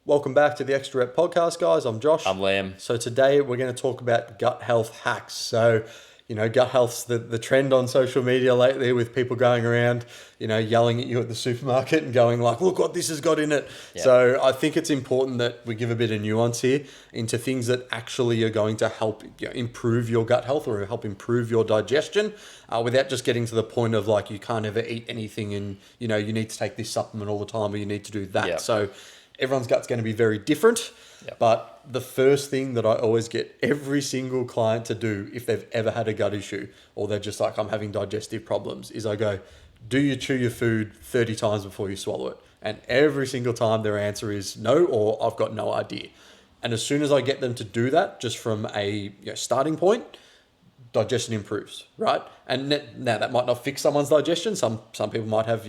Welcome back to the Extra Rep Podcast, guys. I'm Josh. I'm Liam. So today we're going to talk about gut health hacks. So, gut health's the trend on social media lately with people going around, yelling at you at the supermarket and going like, look what this has got in it. Yeah. So I think it's important that we give a bit of nuance here into things that actually are going to help improve your gut health or help improve your digestion without just getting to the point of like, you can't ever eat anything and, you need to take this supplement all the time or you need to do that. Yeah. So everyone's gut's going to be very different, but the first thing that I always get every single client to do if they've ever had a gut issue or they're just like, I'm having digestive problems, is I go, do you chew your food 30 times before you swallow it? And every single time their answer is no, or I've got no idea. And as soon as I get them to do that, just from a starting point, digestion improves, right? And now that might not fix someone's digestion. Some people might have,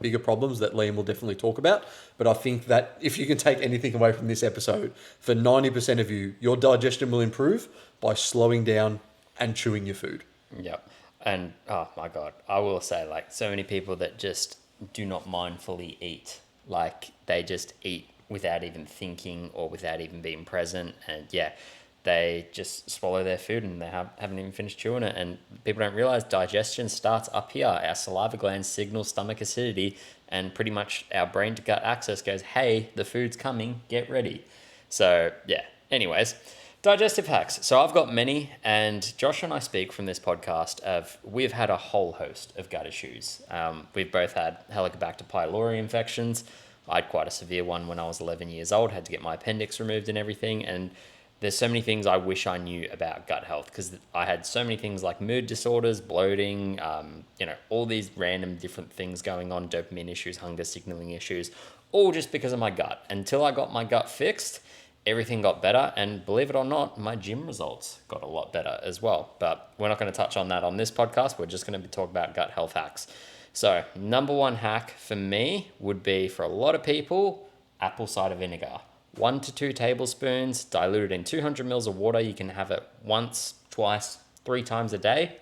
bigger problems that Liam will definitely talk about. But I think that if you can take anything away from this episode, for 90% of you, your digestion will improve by slowing down and chewing your food. Yep. And oh my God, I will say like so many people that just do not mindfully eat. Like they just eat without even thinking or without even being present. And they just swallow their food and they haven't even finished chewing it. And people don't realize digestion starts up here. Our saliva glands signal stomach acidity, and pretty much our brain to gut axis goes, hey, the food's coming, get ready. So anyways, digestive hacks. So I've got many, and Josh and I speak from this podcast of we've had a whole host of gut issues. We've both had Helicobacter pylori infections. I had quite a severe one when I was 11 years old, had to get my appendix removed and everything. And there's so many things I wish I knew about gut health because I had so many things like mood disorders, bloating, all these random different things going on, dopamine issues, hunger signaling issues, all just because of my gut. Until I got my gut fixed, everything got better. And believe it or not, my gym results got a lot better as well. But we're not going to touch on that on this podcast. We're just going to be talking about gut health hacks. So number one hack for me would be, for a lot of people, apple cider vinegar. 1 to 2 tablespoons diluted in 200 mils of water. You can have it once, twice, 3 times a day.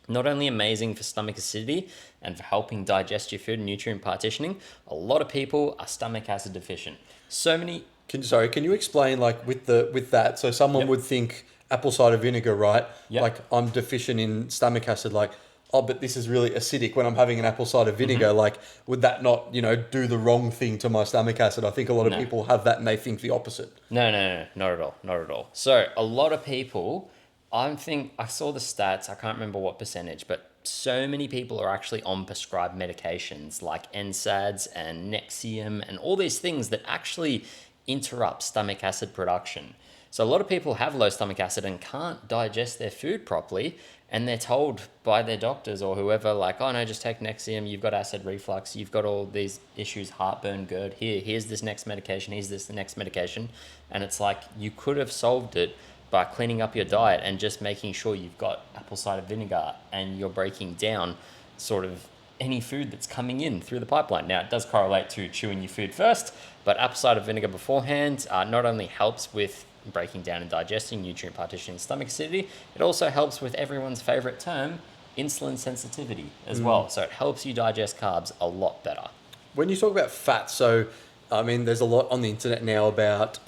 Not only amazing for stomach acidity and for helping digest your food and nutrient partitioning, a lot of people are stomach acid deficient. Can you explain like with that? So someone would think apple cider vinegar, right? Yep. Like I'm deficient in stomach acid, like, oh, but this is really acidic when I'm having an apple cider vinegar. Like, would that not, do the wrong thing to my stomach acid? I think a lot of people have that and they think the opposite. No, not at all. So a lot of people, I saw the stats, I can't remember what percentage, but so many people are actually on prescribed medications like NSAIDs and Nexium and all these things that actually interrupt stomach acid production. So a lot of people have low stomach acid and can't digest their food properly, and they're told by their doctors or whoever, like, oh no, just take Nexium, you've got acid reflux, you've got all these issues, heartburn, GERD, here's this next medication, here's this next medication. And it's like, you could have solved it by cleaning up your diet and just making sure you've got apple cider vinegar and you're breaking down sort of any food that's coming in through the pipeline. Now, it does correlate to chewing your food first, but apple cider vinegar beforehand not only helps with breaking down and digesting, nutrient partitioning, stomach acidity, it also helps with everyone's favorite term, insulin sensitivity as well. So it helps you digest carbs a lot better. When you talk about fat, so I mean, there's a lot on the internet now about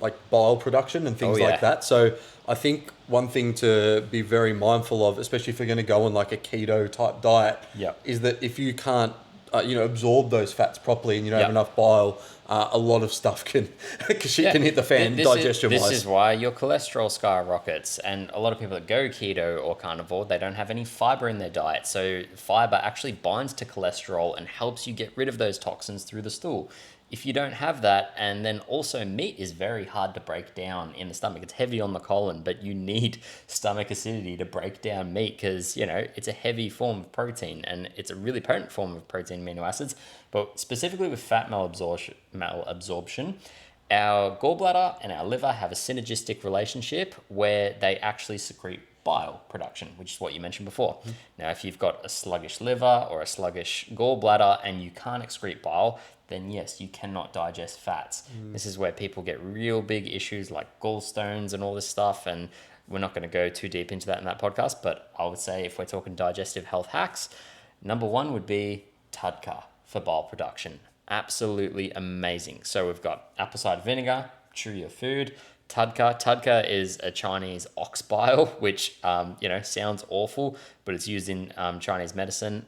like bile production and things like that. So I think one thing to be very mindful of, especially if you're going to go on like a keto type diet, is that if you can't absorb those fats properly and you don't have enough bile, a lot of stuff can hit the fan digestion-wise. This is why your cholesterol skyrockets. And a lot of people that go keto or carnivore, they don't have any fiber in their diet. So fiber actually binds to cholesterol and helps you get rid of those toxins through the stool. If you don't have that, and then also meat is very hard to break down in the stomach. It's heavy on the colon, but you need stomach acidity to break down meat because, it's a heavy form of protein and it's a really potent form of protein amino acids. But specifically with fat malabsorption, our gallbladder and our liver have a synergistic relationship where they actually secrete bile production, which is what you mentioned before. Now, if you've got a sluggish liver or a sluggish gallbladder and you can't excrete bile, then yes, you cannot digest fats. This is where people get real big issues like gallstones and all this stuff. And we're not going to go too deep into that in that podcast. But I would say if we're talking digestive health hacks, number one would be TUDCA for bile production. Absolutely amazing. So we've got apple cider vinegar, chew your food. Tadka. Tadka is a Chinese ox bile, which, sounds awful, but it's used in Chinese medicine.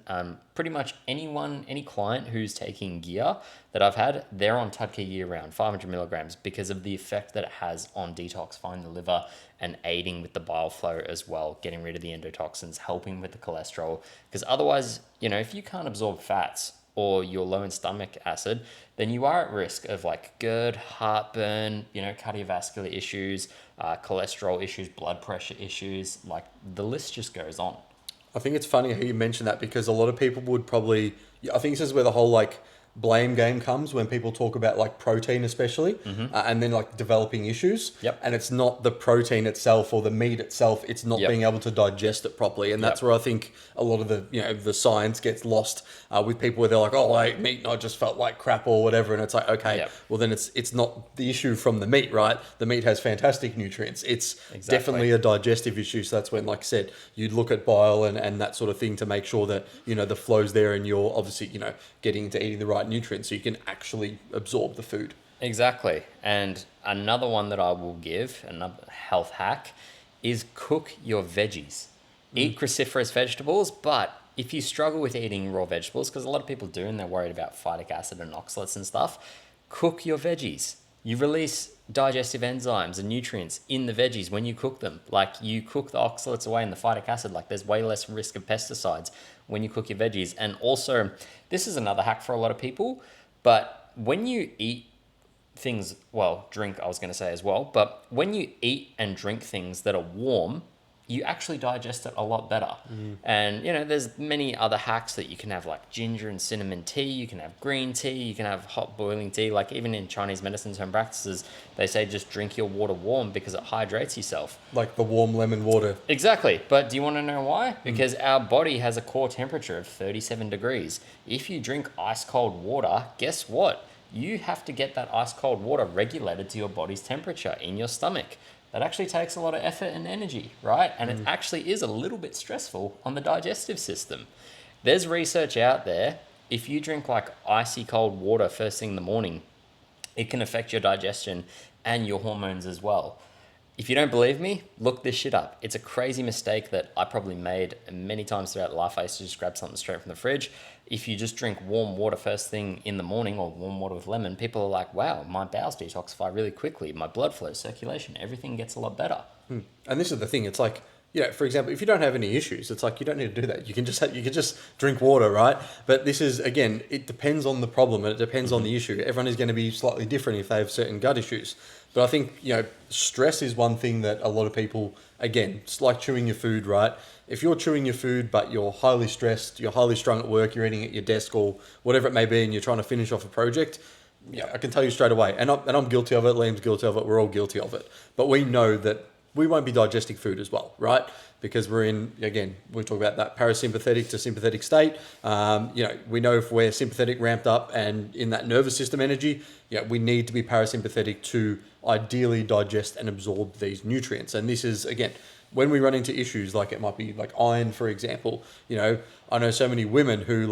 Pretty much any client who's taking gear that I've had, they're on Tadka year round, 500 milligrams, because of the effect that it has on detoxifying the liver and aiding with the bile flow as well, getting rid of the endotoxins, helping with the cholesterol. Because otherwise, if you can't absorb fats, or you're low in stomach acid, then you are at risk of like GERD, heartburn, cardiovascular issues, cholesterol issues, blood pressure issues. Like the list just goes on. I think it's funny how you mention that, because a lot of people would probably, I think this is where the whole like blame game comes, when people talk about like protein especially, and then like developing issues. Yep. And it's not the protein itself or the meat itself, it's not being able to digest it properly. And that's where I think a lot of the science gets lost with people, where they're like, oh, I ate meat and I just felt like crap or whatever. And it's like, okay, well then it's not the issue from the meat, right? The meat has fantastic nutrients. It's definitely a digestive issue. So that's when, like I said, you'd look at bile and that sort of thing to make sure that, the flow's there, and you're obviously, getting into eating the right nutrients so you can actually absorb the food. Exactly. And another one that I will give, another health hack, is cook your veggies. Eat cruciferous vegetables, but if you struggle with eating raw vegetables, because a lot of people do and they're worried about phytic acid and oxalates and stuff, cook your veggies. You release digestive enzymes and nutrients in the veggies when you cook them. Like you cook the oxalates away and the phytic acid, like there's way less risk of pesticides when you cook your veggies. And also, this is another hack for a lot of people, but when you eat things, drink, I was going to say as well, but when you eat and drink things that are warm, you actually digest it a lot better. And, there's many other hacks that you can have, like ginger and cinnamon tea, you can have green tea, you can have hot boiling tea. Like even in Chinese medicine home practices, they say just drink your water warm because it hydrates yourself. Like the warm lemon water. Exactly. But do you want to know why? Because our body has a core temperature of 37 degrees. If you drink ice cold water, guess what? You have to get that ice cold water regulated to your body's temperature in your stomach. That actually takes a lot of effort and energy, right? And it actually is a little bit stressful on the digestive system. There's research out there. If you drink like icy cold water first thing in the morning, it can affect your digestion and your hormones as well. If you don't believe me, look this shit up. It's a crazy mistake that I probably made many times throughout life. I used to just grab something straight from the fridge. If you just drink warm water first thing in the morning, or warm water with lemon, people are like, wow, my bowels detoxify really quickly. My blood flow, circulation, everything gets a lot better. And this is the thing. It's like, for example, if you don't have any issues, it's like you don't need to do that. You can just drink water, right? But this is, again, it depends on the problem and it depends on the issue. Everyone is going to be slightly different if they have certain gut issues. But I think, stress is one thing that a lot of people, again, it's like chewing your food, right? If you're chewing your food, but you're highly stressed, you're highly strung at work, you're eating at your desk or whatever it may be, and you're trying to finish off a project, I can tell you straight away, and I'm guilty of it, Liam's guilty of it, we're all guilty of it. But we know that we won't be digesting food as well, right? Because we're in, again, we talk about that parasympathetic to sympathetic state. We know if we're sympathetic ramped up and in that nervous system energy, we need to be parasympathetic to ideally digest and absorb these nutrients. And this is, again, when we run into issues, like it might be like iron, for example, I know so many women who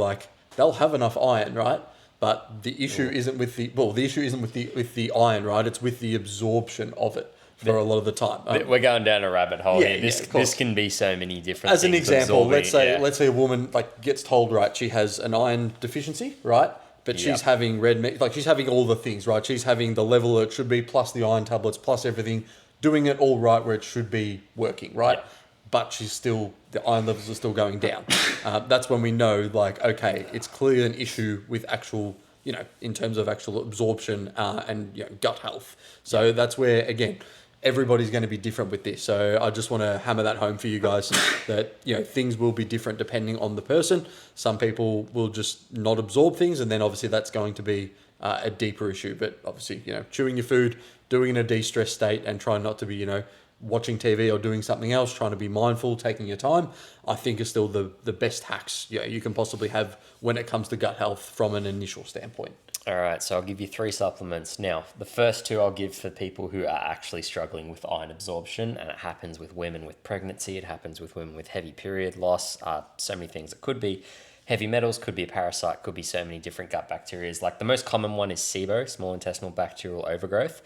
they'll have enough iron, right? But the issue isn't with the iron, right? It's with the absorption of it. For a lot of the time, we're going down a rabbit hole here. This can be so many different. As an example, let's say a woman gets told, right, she has an iron deficiency, right, but she's having red meat, she's having all the things, right. She's having the level it should be, plus the iron tablets, plus everything, doing it all right where it should be working, right. Yep. But the iron levels are still going down. That's when we know, okay, it's clearly an issue with actual, in terms of actual absorption and gut health. So that's where, again, everybody's going to be different with this. So I just want to hammer that home for you guys that, things will be different depending on the person. Some people will just not absorb things, and then obviously that's going to be a deeper issue. But obviously, chewing your food, doing it in a de-stress state, and trying not to be, watching TV or doing something else, trying to be mindful, taking your time, I think is still the best hacks you can possibly have when it comes to gut health from an initial standpoint. All right, so I'll give you 3 supplements. Now, the first 2 I'll give for people who are actually struggling with iron absorption, and it happens with women with pregnancy, it happens with women with heavy period loss, so many things it could be. Heavy metals could be a parasite, could be so many different gut bacteria. Like the most common one is SIBO, small intestinal bacterial overgrowth,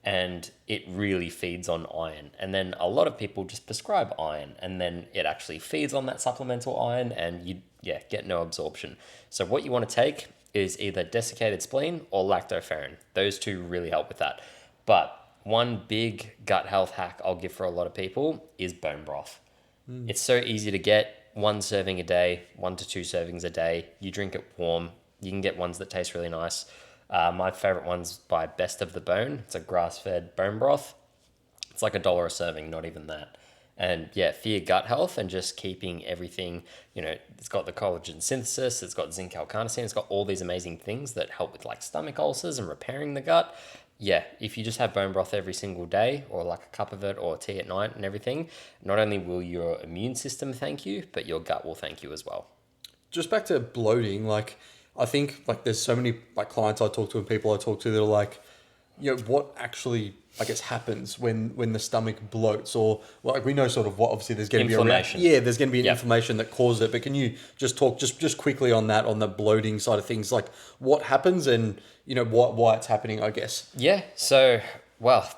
and it really feeds on iron. And then a lot of people just prescribe iron, and then it actually feeds on that supplemental iron, and you get no absorption. So what you want to take is either desiccated spleen or lactoferrin. Those two really help with that. But one big gut health hack I'll give for a lot of people is bone broth. It's so easy to get. 1 serving a day, 1 to 2 servings a day. You drink it warm. You can get ones that taste really nice. My favorite one's by Best of the Bone. It's a grass-fed bone broth. It's like $1 a serving, not even that. And yeah, for your gut health and just keeping everything, it's got the collagen synthesis, it's got zinc L-carnosine, it's got all these amazing things that help with like stomach ulcers and repairing the gut. Yeah, if you just have bone broth every single day or like a cup of it or tea at night and everything, not only will your immune system thank you, but your gut will thank you as well. Just back to bloating, like I think like there's so many like clients I talk to and people I talk to that are like, what actually I guess happens when the stomach bloats, or like we know sort of what obviously there's going to be inflammation. There's going to be an inflammation that causes it. But can you just talk just quickly on that, on the bloating side of things, like what happens and why it's happening, I guess. Yeah. So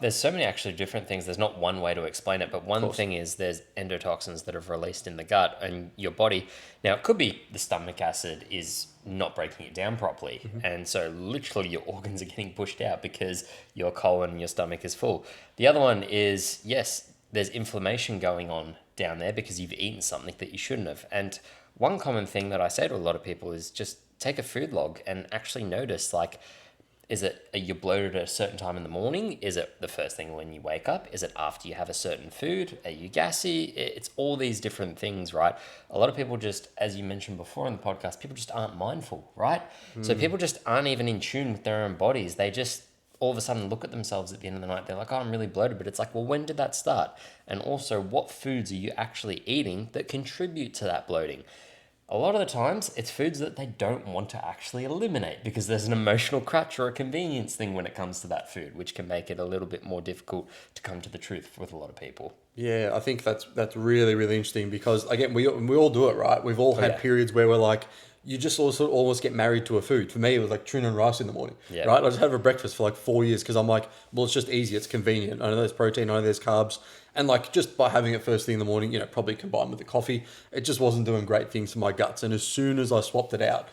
there's so many actually different things. There's not one way to explain it, but one thing is there's endotoxins that have released in the gut and your body. Now it could be the stomach acid is not breaking it down properly. And so literally your organs are getting pushed out because your colon and your stomach is full. The other one is, yes, there's inflammation going on down there because you've eaten something that you shouldn't have. And one common thing that I say to a lot of people is just take a food log and actually notice, like, are you bloated at a certain time in the morning? Is it the first thing when you wake up? Is it after you have a certain food? Are you gassy? It's all these different things, right? A lot of people just, as you mentioned before in the podcast, people just aren't mindful, right? So people just aren't even in tune with their own bodies. They just all of a sudden look at themselves at the end of the night. They're like, oh, I'm really bloated. But it's like, well, when did that start? And also, what foods are you actually eating that contribute to that bloating? A lot of the times, it's foods that they don't want to actually eliminate because there's an emotional crutch or a convenience thing when it comes to that food, which can make it a little bit more difficult to come to the truth with a lot of people. Yeah, I think that's really, really interesting because, again, we all do it, right? We've all had periods where we're like, you just also almost get married to a food. For me, it was like tuna and rice in the morning, right? I just had a breakfast for like 4 years because I'm like, well, it's just easy. It's convenient. I know there's protein. I know there's carbs. And like just by having it first thing in the morning, probably combined with the coffee, it just wasn't doing great things for my guts. And as soon as I swapped it out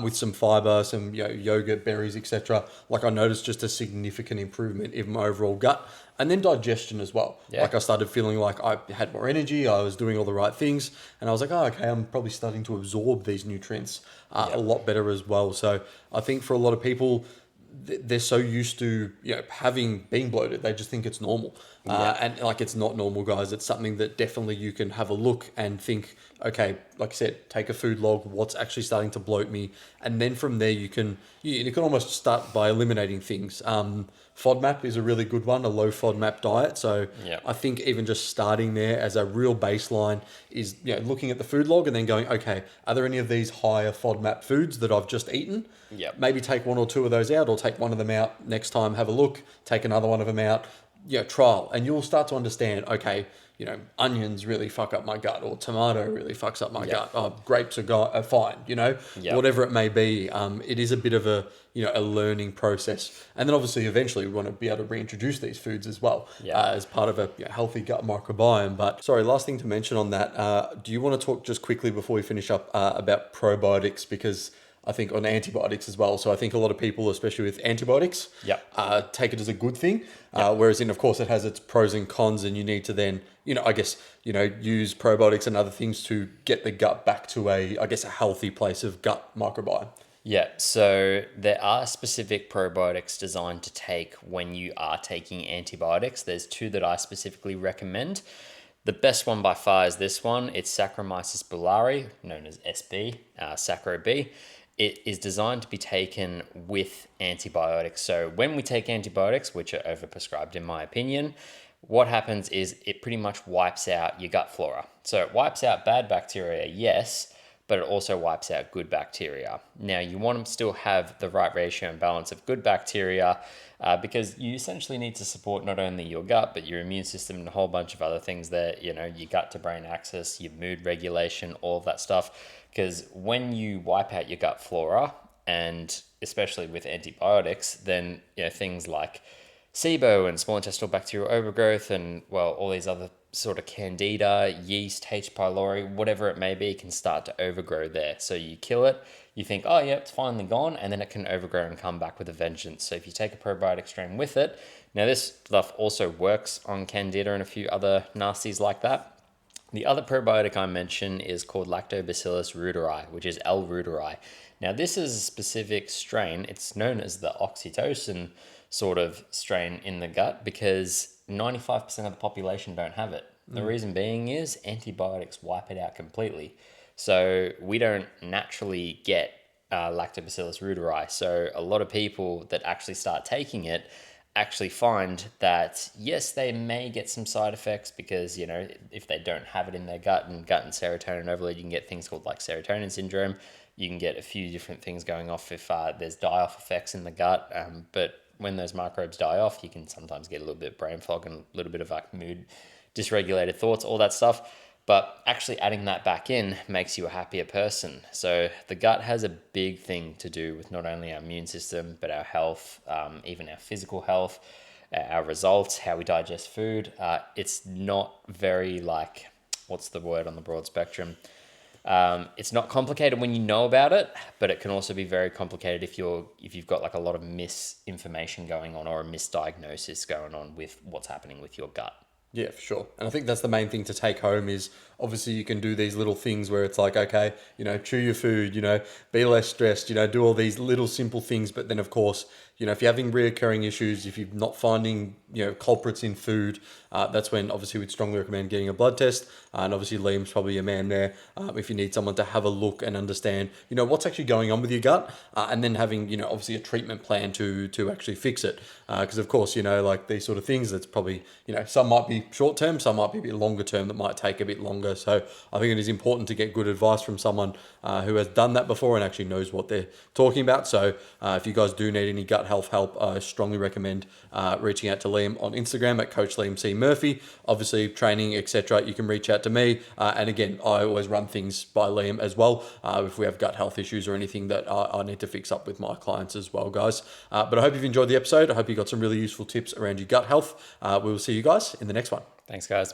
with some fiber, some yogurt, berries, etc., like I noticed just a significant improvement in my overall gut. And then digestion as well. Yeah. Like I started feeling like I had more energy, I was doing all the right things, and I was like, oh, okay, I'm probably starting to absorb these nutrients a lot better as well. So I think for a lot of people, they're so used to being bloated, they just think it's normal. And like it's not normal, guys. It's something that definitely you can have a look and think, okay, like I said, take a food log, what's actually starting to bloat me, and then from there you can almost start by eliminating things. FODMAP is a really good one, a low FODMAP diet. So I think even just starting there as a real baseline is looking at the food log and then going, okay, are there any of these higher FODMAP foods that I've just eaten? Maybe take 1 or 2 of those out, or take one of them out next time, have a look, take another one of them out, trial, and you'll start to understand, okay, onions really fuck up my gut, or tomato really fucks up my gut. Oh, grapes are fine, whatever it may be. It is a bit of a learning process. And then obviously eventually we want to be able to reintroduce these foods as well as part of a healthy gut microbiome. But sorry, last thing to mention on that, do you want to talk just quickly before we finish up about probiotics? Because I think on antibiotics as well. So I think a lot of people, especially with antibiotics, take it as a good thing. Whereas of course, it has its pros and cons, and you need to then, use probiotics and other things to get the gut back to a healthy place of gut microbiome. Yeah, so there are specific probiotics designed to take when you are taking antibiotics. There's 2 that I specifically recommend. The best one by far is this one. It's Saccharomyces boulardii, known as SB, Sacro B. It is designed to be taken with antibiotics. So when we take antibiotics, which are overprescribed in my opinion, what happens is it pretty much wipes out your gut flora. So it wipes out bad bacteria, yes, but it also wipes out good bacteria. Now you want to still have the right ratio and balance of good bacteria because you essentially need to support not only your gut, but your immune system and a whole bunch of other things there, your gut to brain axis, your mood regulation, all of that stuff. Because when you wipe out your gut flora, and especially with antibiotics, then things like SIBO and small intestinal bacterial overgrowth and, well, all these other sort of candida, yeast, H. pylori, whatever it may be, can start to overgrow there. So you kill it, you think, oh yeah, it's finally gone, and then it can overgrow and come back with a vengeance. So if you take a probiotic strain with it, now this stuff also works on candida and a few other nasties like that. The other probiotic I mentioned is called Lactobacillus reuteri, which is L. reuteri. Now this is a specific strain. It's known as the oxytocin sort of strain in the gut because 95% of the population don't have it. The reason being is antibiotics wipe it out completely. So we don't naturally get Lactobacillus reuteri. So a lot of people that actually start taking it actually find that, yes, they may get some side effects because, if they don't have it in their gut and serotonin overload, you can get things called like serotonin syndrome. You can get a few different things going off if there's die-off effects in the gut. But when those microbes die off, you can sometimes get a little bit of brain fog and a little bit of like mood, dysregulated thoughts, all that stuff. But actually adding that back in makes you a happier person. So the gut has a big thing to do with not only our immune system, but our health, even our physical health, our results, how we digest food. It's not very what's the word on the broad spectrum? It's not complicated when you know about it, but it can also be very complicated if you've got like a lot of misinformation going on or a misdiagnosis going on with what's happening with your gut. Yeah, for sure. And I think that's the main thing to take home is obviously you can do these little things where it's like, okay, chew your food, be less stressed, do all these little simple things. But then of course, if you're having reoccurring issues, if you're not finding, culprits in food, that's when obviously we'd strongly recommend getting a blood test. And obviously Liam's probably a man there. If you need someone to have a look and understand, what's actually going on with your gut, and then having, obviously a treatment plan to actually fix it. Because of course, like these sort of things, that's probably, some might be short term, some might be a bit longer term that might take a bit longer. So I think it is important to get good advice from someone who has done that before and actually knows what they're talking about. So if you guys do need any gut health help, I strongly recommend reaching out to Liam on Instagram at Coach Liam C. Murphy. Obviously training, etc. You can reach out to me. And again, I always run things by Liam as well if we have gut health issues or anything that I need to fix up with my clients as well, guys. But I hope you've enjoyed the episode. I hope you got some really useful tips around your gut health. We will see you guys in the next one. Thanks, guys.